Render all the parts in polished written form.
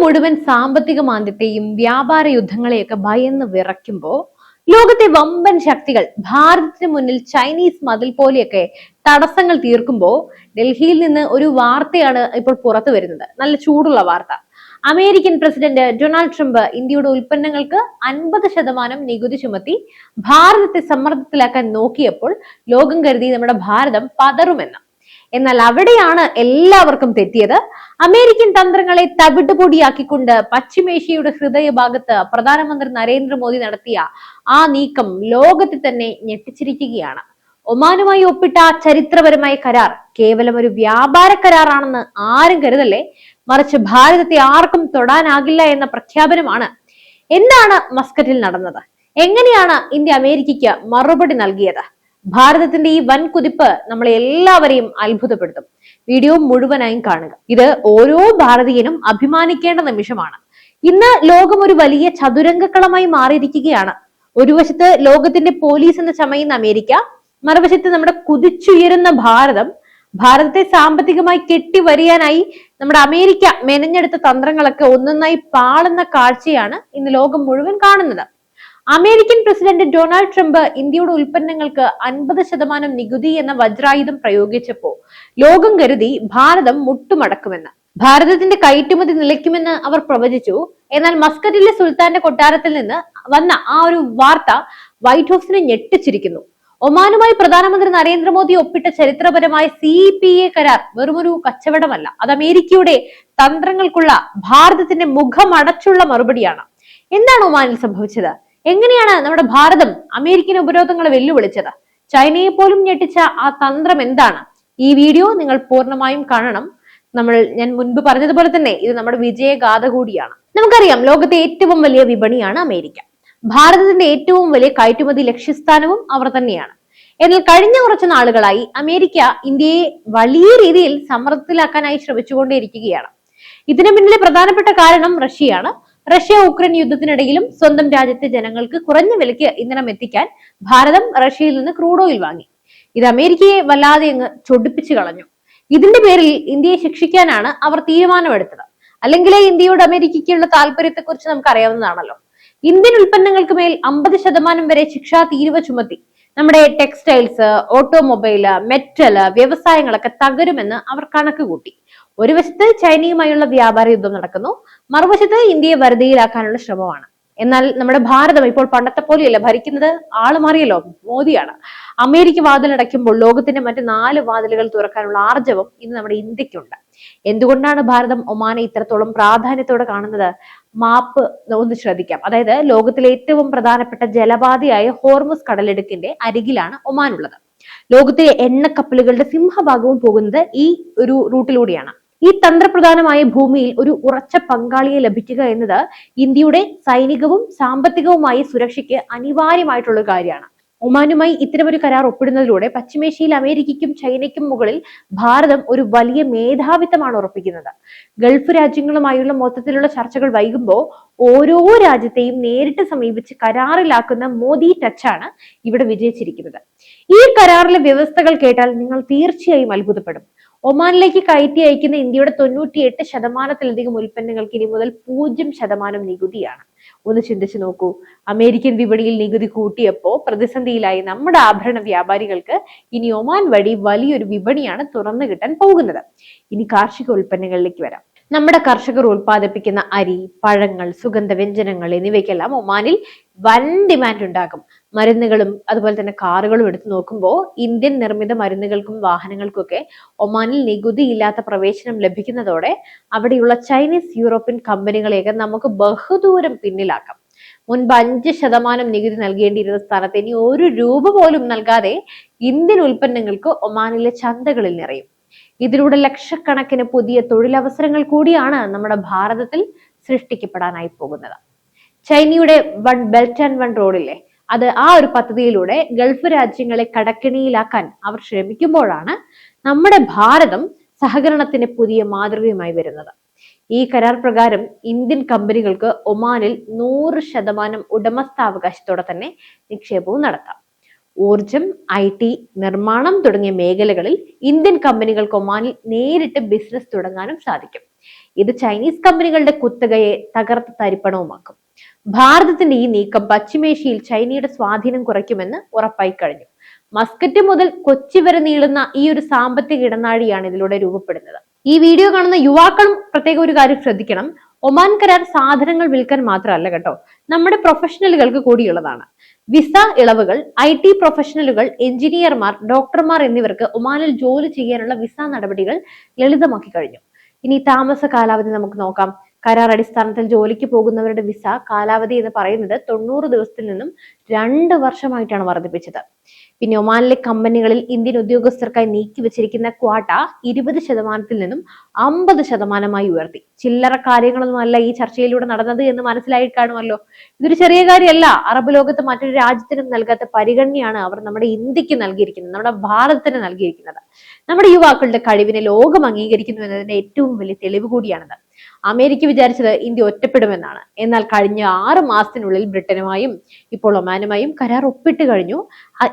മുഴുവൻ സാമ്പത്തിക മാന്ദ്യത്തെയും വ്യാപാര യുദ്ധങ്ങളെയൊക്കെ ഭയന്ന് വിറയ്ക്കുമ്പോൾ ലോകത്തെ വമ്പൻ ശക്തികൾ ഭാരതത്തിന് മുന്നിൽ ചൈനീസ് മതിൽ പോലെയൊക്കെ തടസ്സങ്ങൾ തീർക്കുമ്പോൾ ഡൽഹിയിൽ നിന്ന് ഒരു വാർത്തയാണ് ഇപ്പോൾ പുറത്തു വരുന്നത്. നല്ല ചൂടുള്ള വാർത്ത. അമേരിക്കൻ പ്രസിഡന്റ് ഡൊണാൾഡ് ട്രംപ് ഇന്ത്യയുടെ ഉൽപ്പന്നങ്ങൾക്ക് 50% നികുതി ചുമത്തി ഭാരതത്തെ സമ്മർദ്ദത്തിലാക്കാൻ നോക്കിയപ്പോൾ ലോകം കരുതി നമ്മുടെ ഭാരതം പതറുമെന്ന്. എന്നാൽ അവിടെയാണ് എല്ലാവർക്കും തെറ്റിയത്. അമേരിക്കൻ തന്ത്രങ്ങളെ തവിട്ടുപൊടിയാക്കിക്കൊണ്ട് പശ്ചിമേഷ്യയുടെ ഹൃദയഭാഗത്ത് പ്രധാനമന്ത്രി നരേന്ദ്രമോദി നടത്തിയ ആ നീക്കം ലോകത്തെ തന്നെ ഞെട്ടിച്ചിരിക്കുകയാണ്. ഒമാനുമായി ഒപ്പിട്ട ചരിത്രപരമായ കരാർ കേവലം ഒരു വ്യാപാര കരാറാണെന്ന് ആരും കരുതല്ലേ. മറിച്ച് ഭാരതത്തെ ആർക്കും തൊടാനാകില്ല എന്ന പ്രഖ്യാപനമാണ്. എന്താണ് മസ്കറ്റിൽ നടന്നത്? എങ്ങനെയാണ് ഇന്ത്യ അമേരിക്കയ്ക്ക് മറുപടി നൽകിയത്? ഭാരതത്തിന്റെ ഈ വൻ കുതിപ്പ് നമ്മളെ എല്ലാവരെയും അത്ഭുതപ്പെടുത്തും. വീഡിയോ മുഴുവനായും കാണുക. ഇത് ഓരോ ഭാരതീയനും അഭിമാനിക്കേണ്ട നിമിഷമാണ്. ഇന്ന് ലോകം ഒരു വലിയ ചതുരംഗക്കളമായി മാറിയിരിക്കുകയാണ്. ഒരു വശത്ത് ലോകത്തിന്റെ പോലീസ് എന്ന് ചമയുന്ന അമേരിക്ക, മറുവശത്ത് നമ്മുടെ കുതിച്ചുയരുന്ന ഭാരതം. ഭാരതത്തെ സാമ്പത്തികമായി കെട്ടിവരിയാനായി നമ്മുടെ അമേരിക്ക മെനഞ്ഞെടുത്ത തന്ത്രങ്ങളൊക്കെ ഒന്നൊന്നായി പാളുന്ന കാഴ്ചയാണ് ഇന്ന് ലോകം മുഴുവൻ കാണുന്നത്. അമേരിക്കൻ പ്രസിഡന്റ് ഡൊണാൾഡ് ട്രംപ് ഇന്ത്യയുടെ ഉൽപ്പന്നങ്ങൾക്ക് 50% നികുതി എന്ന വജ്രായുധം പ്രയോഗിച്ചപ്പോ ലോകം കരുതി ഭാരതം മുട്ടുമടക്കുമെന്ന്. ഭാരതത്തിന്റെ കയറ്റുമതി നിലയ്ക്കുമെന്ന് അവർ പ്രവചിച്ചു. എന്നാൽ മസ്കറ്റിലെ സുൽത്താന്റെ കൊട്ടാരത്തിൽ നിന്ന് വന്ന ആ ഒരു വാർത്ത വൈറ്റ് ഹൗസിനെ ഞെട്ടിച്ചിരിക്കുന്നു. ഒമാനുമായി പ്രധാനമന്ത്രി നരേന്ദ്രമോദി ഒപ്പിട്ട ചരിത്രപരമായ CEPA കരാർ വെറുമൊരു കച്ചവടമല്ല. അത് അമേരിക്കയുടെ തന്ത്രങ്ങൾക്കുള്ള ഭാരതത്തിന്റെ മുഖമടച്ചുള്ള മറുപടിയാണ്. എന്താണ് ഒമാനിൽ സംഭവിച്ചത്? എങ്ങനെയാണ് നമ്മുടെ ഭാരതം അമേരിക്കൻ ഉപരോധങ്ങളെ വെല്ലുവിളിച്ചത്? ചൈനയെ പോലും ഞെട്ടിച്ച ആ തന്ത്രം എന്താണ്? ഈ വീഡിയോ നിങ്ങൾ പൂർണ്ണമായും കാണണം. ഞാൻ മുൻപ് പറഞ്ഞതുപോലെ തന്നെ ഇത് നമ്മുടെ വിജയഗാഥ കൂടിയാണ്. നമുക്കറിയാം, ലോകത്തെ ഏറ്റവും വലിയ വിപണിയാണ് അമേരിക്ക. ഭാരതത്തിന്റെ ഏറ്റവും വലിയ കയറ്റുമതി ലക്ഷ്യസ്ഥാനവും അവർ തന്നെയാണ്. എന്നാൽ കഴിഞ്ഞ കുറച്ച് നാളുകളായി അമേരിക്ക ഇന്ത്യയെ വലിയ രീതിയിൽ സമ്മർദ്ദത്തിലാക്കാനായി ശ്രമിച്ചുകൊണ്ടേയിരിക്കുകയാണ്. ഇതിനു പിന്നിലെ പ്രധാനപ്പെട്ട കാരണം റഷ്യയാണ്. റഷ്യ ഉക്രൈൻ യുദ്ധത്തിനിടയിലും സ്വന്തം രാജ്യത്തെ ജനങ്ങൾക്ക് കുറഞ്ഞ വിലയ്ക്ക് ഇന്ധനം എത്തിക്കാൻ ഭാരതം റഷ്യയിൽ നിന്ന് ക്രൂഡ് ഓയിൽ വാങ്ങി. ഇത് അമേരിക്കയെ വല്ലാതെ അങ്ങ് ചൊടിപ്പിച്ചു കളഞ്ഞു. ഇതിന്റെ പേരിൽ ഇന്ത്യയെ ശിക്ഷിക്കാനാണ് അവർ തീരുമാനമെടുത്തത്. അല്ലെങ്കിൽ ഇന്ത്യയോട് അമേരിക്കയ്ക്കുള്ള താല്പര്യത്തെക്കുറിച്ച് നമുക്ക് അറിയാവുന്നതാണല്ലോ. ഇന്ത്യൻ ഉൽപ്പന്നങ്ങൾക്ക് മേൽ 50% വരെ ശിക്ഷാ തീരുവ ചുമത്തി നമ്മുടെ ടെക്സ്റ്റൈൽസ്, ഓട്ടോമൊബൈല്, മെറ്റല് വ്യവസായങ്ങളൊക്കെ തകരുമെന്ന് അവർ കണക്ക് കൂട്ടി. ഒരു വശത്ത് ചൈനയുമായുള്ള വ്യാപാര യുദ്ധം നടക്കുന്നു, മറുവശത്ത് ഇന്ത്യയെ വരുതിയിലാക്കാനുള്ള ശ്രമമാണ്. എന്നാൽ നമ്മുടെ ഭാരതം ഇപ്പോൾ പണ്ടത്തെ പോലെയല്ല ഭരിക്കുന്നത്. ആള് മാറിയല്ലോ, മോദിയാണ്. അമേരിക്ക വാതിലടയ്ക്കുമ്പോൾ ലോകത്തിന്റെ മറ്റ് 4 വാതിലുകൾ തുറക്കാനുള്ള ആർജവം ഇന്ന് നമ്മുടെ ഇന്ത്യക്കുണ്ട്. എന്തുകൊണ്ടാണ് ഭാരതം ഒമാനെ ഇത്രത്തോളം പ്രാധാന്യത്തോടെ കാണുന്നത്? മാപ്പ് ഒന്ന് ശ്രദ്ധിക്കാം. അതായത് ലോകത്തിലെ ഏറ്റവും പ്രധാനപ്പെട്ട ജലപാതയായ ഹോർമുസ് കടലിടുക്കിന്റെ അരികിലാണ് ഒമാൻ ഉള്ളത്. ലോകത്തിലെ എണ്ണക്കപ്പലുകളുടെ സിംഹഭാഗവും പോകുന്നത് ഈ ഒരു റൂട്ടിലൂടെയാണ്. ഈ തന്ത്രപ്രധാനമായ ഭൂമിയിൽ ഒരു ഉറച്ച പങ്കാളിയെ ലഭിക്കുക എന്നത് ഇന്ത്യയുടെ സൈനികവും സാമ്പത്തികവുമായ സുരക്ഷയ്ക്ക് അനിവാര്യമായിട്ടുള്ള കാര്യമാണ്. ഒമാനുമായി ഇത്തരമൊരു കരാർ ഒപ്പിടുന്നതിലൂടെ പശ്ചിമേഷ്യയിൽ അമേരിക്കയ്ക്കും ചൈനയ്ക്കും മുകളിൽ ഭാരതം ഒരു വലിയ മേധാവിത്വമാണ് ഉറപ്പിക്കുന്നത്. ഗൾഫ് രാജ്യങ്ങളുമായുള്ള മൊത്തത്തിലുള്ള ചർച്ചകൾ വൈകുമ്പോൾ ഓരോ രാജ്യത്തെയും നേരിട്ട് സമീപിച്ച് കരാറിലാക്കുന്ന മോദി ടച്ചാണ് ഇവിടെ വിജയിച്ചിരിക്കുന്നത്. ഈ കരാറിലെ വ്യവസ്ഥകൾ കേട്ടാൽ നിങ്ങൾ തീർച്ചയായും അത്ഭുതപ്പെടും. ഒമാനിലേക്ക് കയറ്റി അയക്കുന്ന ഇന്ത്യയുടെ 98% ഉൽപ്പന്നങ്ങൾക്ക് ഇനി മുതൽ 0% നികുതിയാണ്. ഒന്ന് ചിന്തിച്ചു നോക്കൂ. അമേരിക്കൻ വിപണിയിൽ നികുതി കൂട്ടിയപ്പോ പ്രതിസന്ധിയിലായി നമ്മുടെ ആഭരണ വ്യാപാരികൾക്ക് ഇനി ഒമാൻ വഴി വലിയൊരു വിപണിയാണ് തുറന്നു കിട്ടാൻ പോകുന്നത്. ഇനി കാർഷിക ഉൽപ്പന്നങ്ങളിലേക്ക് വരാം. നമ്മുടെ കർഷകർ ഉൽപ്പാദിപ്പിക്കുന്ന അരി, പഴങ്ങൾ, സുഗന്ധവ്യഞ്ജനങ്ങൾ എന്നിവയ്ക്കെല്ലാം ഒമാനിൽ വൻ ഡിമാൻഡ് ഉണ്ടാകും. മരുന്നുകളും അതുപോലെ തന്നെ കാറുകളും എടുത്തു നോക്കുമ്പോൾ ഇന്ത്യൻ നിർമ്മിത മരുന്നുകൾക്കും വാഹനങ്ങൾക്കൊക്കെ ഒമാനിൽ നികുതി ഇല്ലാത്ത പ്രവേശനം ലഭിക്കുന്നതോടെ അവിടെയുള്ള ചൈനീസ്, യൂറോപ്യൻ കമ്പനികളെയൊക്കെ നമുക്ക് ബഹുദൂരം പിന്നിലാക്കാം. മുൻപ് 5% നികുതി നൽകേണ്ടിയിരുന്ന സ്ഥാനത്ത് ഇനി 1 രൂപ പോലും നൽകാതെ ഇന്ത്യൻ ഉൽപ്പന്നങ്ങൾക്ക് ഒമാനിലെ ചന്തകളിൽ നിറയും. ഇതിലൂടെ ലക്ഷക്കണക്കിന് പുതിയ തൊഴിലവസരങ്ങൾ കൂടിയാണ് നമ്മുടെ ഭാരതത്തിൽ സൃഷ്ടിക്കപ്പെടാനായി പോകുന്നത്. ചൈനയുടെ 1 ബെൽറ്റ് ആൻഡ് 1 റോഡില്ലേ, ആ ഒരു പദ്ധതിയിലൂടെ ഗൾഫ് രാജ്യങ്ങളെ കടക്കെണിയിലാക്കാൻ അവർ ശ്രമിക്കുമ്പോഴാണ് നമ്മുടെ ഭാരതം സഹകരണത്തിന്റെ പുതിയ മാതൃകയുമായി വരുന്നത്. ഈ കരാർ പ്രകാരം ഇന്ത്യൻ കമ്പനികൾക്ക് ഒമാനിൽ 100% ഉടമസ്ഥാവകാശത്തോടെ തന്നെ നിക്ഷേപവും നടത്താം. ഊർജം, IT, നിർമ്മാണം തുടങ്ങിയ മേഖലകളിൽ ഇന്ത്യൻ കമ്പനികൾക്ക് ഒമാനിൽ നേരിട്ട് ബിസിനസ് തുടങ്ങാനും സാധിക്കും. ഇത് ചൈനീസ് കമ്പനികളുടെ കുത്തകയെ തകർത്ത തരിപ്പണവുമാക്കും. ഭാരതത്തിന്റെ ഈ നീക്കം പശ്ചിമേഷ്യയിൽ ചൈനയുടെ സ്വാധീനം കുറയ്ക്കുമെന്ന് ഉറപ്പായി കഴിഞ്ഞു. മസ്കറ്റ് മുതൽ കൊച്ചി വരെ നീളുന്ന ഈ ഒരു സാമ്പത്തിക ഇടനാഴിയാണ് ഇതിലൂടെ രൂപപ്പെടുന്നത്. ഈ വീഡിയോ കാണുന്ന യുവാക്കളും പ്രത്യേക ഒരു കാര്യം ശ്രദ്ധിക്കണം. ഒമാൻ കരാർ സാധനങ്ങൾ വിൽക്കാൻ മാത്രമല്ല കേട്ടോ, നമ്മുടെ പ്രൊഫഷണലുകൾക്ക് കൂടിയുള്ളതാണ്. വിസ ഇളവുകൾ, IT പ്രൊഫഷണലുകൾ, എഞ്ചിനീയർമാർ, ഡോക്ടർമാർ എന്നിവർക്ക് ഒമാനിൽ ജോലി ചെയ്യാനുള്ള വിസ നടപടികൾ ലളിതമാക്കി കഴിഞ്ഞു. ഇനി താമസ കാലാവധി നമുക്ക് നോക്കാം. കരാർ അടിസ്ഥാനത്തിൽ ജോലിക്ക് പോകുന്നവരുടെ വിസ കാലാവധി എന്ന് പറയുന്നത് 90 ദിവസത്തിൽ നിന്നും 2 വർഷമായിട്ടാണ് വർദ്ധിപ്പിച്ചത്. പിന്നെ ഒമാനിലെ കമ്പനികളിൽ ഇന്ത്യൻ ഉദ്യോഗസ്ഥർക്കായി നീക്കിവെച്ചിരിക്കുന്ന ക്വാട്ട 20% നിന്നും 50% ഉയർത്തി. ചില്ലറ കാര്യങ്ങളൊന്നുമല്ല ഈ ചർച്ചയിലൂടെ നടന്നത് എന്ന് മനസ്സിലായി കാണുമല്ലോ. ഇതൊരു ചെറിയ കാര്യമല്ല. അറബ് ലോകത്ത് മറ്റൊരു രാജ്യത്തിനും നൽകാത്ത പരിഗണനയാണ് അവർ നമ്മുടെ ഇന്ത്യക്ക് നൽകിയിരിക്കുന്നത്, നമ്മുടെ ഭാരതത്തിന് നൽകിയിരിക്കുന്നത്. നമ്മുടെ യുവാക്കളുടെ കഴിവിനെ ലോകം അംഗീകരിക്കുന്നു എന്നതിന്റെ ഏറ്റവും വലിയ തെളിവ് കൂടിയാണിത്. അമേരിക്ക വിചാരിച്ചത് ഇന്ത്യ ഒറ്റപ്പെടുമെന്നാണ്. എന്നാൽ കഴിഞ്ഞ 6 മാസത്തിനുള്ളിൽ ബ്രിട്ടനുമായും ഇപ്പോൾ ഒമാനുമായും കരാർ ഒപ്പിട്ട് കഴിഞ്ഞു.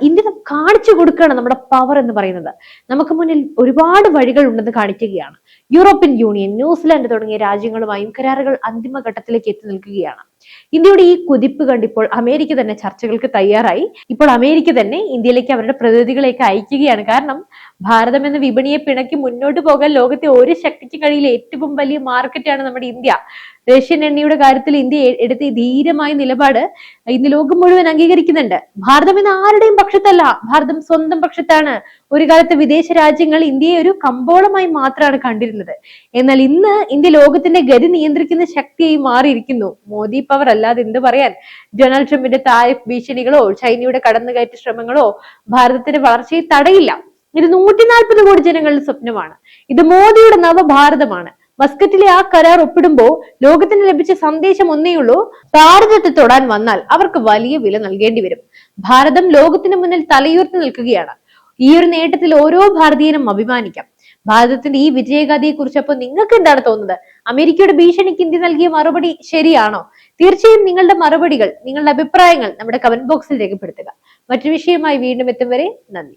ഇന്ത്യ കാണിച്ചു കൊടുക്കുകയാണ് നമ്മുടെ പവർ എന്ന് പറയുന്നത്. നമുക്ക് മുന്നിൽ ഒരുപാട് വഴികൾ ഉണ്ടെന്ന് കാണിക്കുകയാണ്. യൂറോപ്യൻ യൂണിയൻ, ന്യൂസിലാൻഡ് തുടങ്ങിയ രാജ്യങ്ങളുമായും കരാറുകൾ അന്തിമഘട്ടത്തിലേക്ക് എത്തി നിൽക്കുകയാണ്. ഇന്ത്യയുടെ ഈ കുതിപ്പ് കണ്ടിപ്പോൾ അമേരിക്ക തന്നെ ചർച്ചകൾക്ക് തയ്യാറായി. ഇപ്പോൾ അമേരിക്ക തന്നെ ഇന്ത്യയിലേക്ക് അവരുടെ പ്രതിനിധികളെയൊക്കെ അയക്കുകയാണ്. കാരണം ഭാരതം എന്ന വിപണിയെ പിണക്കി മുന്നോട്ട് പോകാൻ ലോകത്തെ ഒരു ശക്തിക്ക് കഴിയില്ല. ഏറ്റവും വലിയ മാർക്കറ്റാണ് നമ്മുടെ ഇന്ത്യ. റഷ്യൻ എണ്ണയുടെ കാര്യത്തിൽ ഇന്ത്യ എടുത്ത ധീരമായ നിലപാട് ഇന്ന് ലോകം മുഴുവൻ അംഗീകരിക്കുന്നുണ്ട്. ഭാരതം ഇന്ന് ആരുടെയും പക്ഷത്തല്ല, ഭാരതം സ്വന്തം പക്ഷത്താണ്. ഒരു കാലത്ത് വിദേശ രാജ്യങ്ങൾ ഇന്ത്യയെ ഒരു കമ്പോളമായി മാത്രമാണ് കണ്ടിരുന്നത്. എന്നാൽ ഇന്ന് ഇന്ത്യ ലോകത്തിന്റെ ഗതി നിയന്ത്രിക്കുന്ന ശക്തിയായി മാറിയിരിക്കുന്നു. മോദി പവർ അല്ലാതെ എന്ത് പറയാൻ. ഡൊണാൾഡ് ട്രംപിന്റെ താരിഫ് ഭീഷണികളോ ചൈനയുടെ കടന്നുകയറ്റ ശ്രമങ്ങളോ ഭാരതത്തിന്റെ വളർച്ചയെ തടയില്ല. ഇത് 140 കോടി ജനങ്ങളുടെ സ്വപ്നമാണ്. ഇത് മോദിയുടെ നവഭാരതമാണ്. മസ്കറ്റിലെ ആ കരാർ ഒപ്പിടുമ്പോൾ ലോകത്തിന് ലഭിച്ച സന്ദേശം ഒന്നേയുള്ളൂ: ഭാരതത്തെ തൊടാൻ വന്നാൽ അവർക്ക് വലിയ വില നൽകേണ്ടി വരും. ഭാരതം ലോകത്തിന് മുന്നിൽ തലയുയർത്തി നിൽക്കുകയാണ്. ഈ ഒരു നേട്ടത്തിൽ ഓരോ ഭാരതീയനും അഭിമാനിക്കാം. ഭാരതത്തിന്റെ ഈ വിജയഗാഥയെ കുറിച്ച് അപ്പോൾ നിങ്ങൾക്ക് എന്താണ് തോന്നുന്നത്? അമേരിക്കയുടെ ഭീഷണിക്ക് ഇന്ത്യ നൽകിയ മറുപടി ശരിയാണോ? തീർച്ചയായും നിങ്ങളുടെ മറുപടികൾ, നിങ്ങളുടെ അഭിപ്രായങ്ങൾ നമ്മുടെ കമന്റ് ബോക്സിൽ രേഖപ്പെടുത്തുക. മറ്റു വിഷയമായി വീണ്ടും എത്തും വരെ നന്ദി.